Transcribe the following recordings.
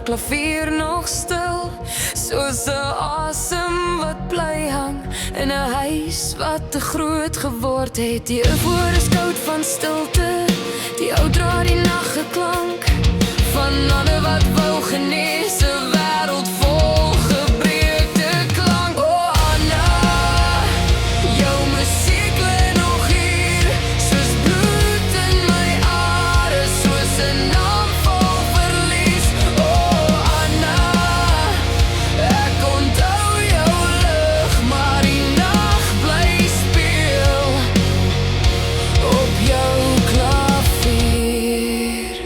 haar klavier nog stil, soos 'n asem wat bly hang in 'n huis wat te groot geword het. Die ou voor is koud van stilte, die ou dra die naggeklank van ander wat wou genees, 'n wêreld vol gebreekte klank. O Anna, jou musiek lê nog hier, soos bloed in my are, soos 'n naam vol verlies. O Anna, ek onthou jou lig, maar die nag bly speel op jou klavier.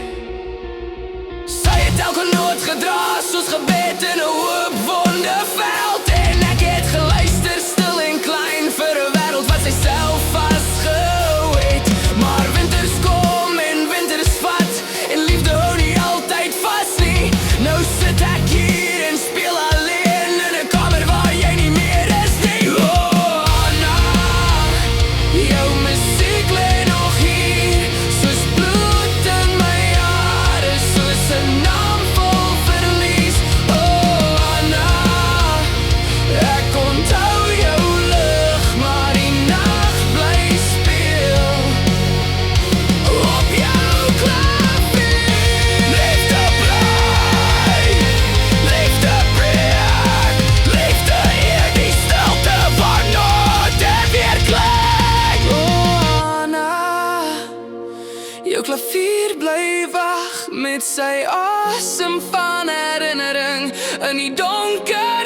Sy het elke noot gedra, soos gebed in 'n oop wondeveld. En ek het geluister stil en klein vir 'n wêreld wat sy self vasgehou het. Maar winters kom en winters vat, en liefde hou nie altyd vas nie. Nou sit ek hier en speel alleen in 'n kamer waar jy nie meer is nie. Oh Anna, jou musiek lê nog hier, soos bloed in my are, soos 'n naam vol verlies. Oh Anna, ek onthou jou lig, maar die nag bly speel op jou klavier. Liefde bly, liefde breek, liefde eer die stilte waar note weer klink. Oh Anna, jou klavier bly wag met sy asem van herinnering in die donker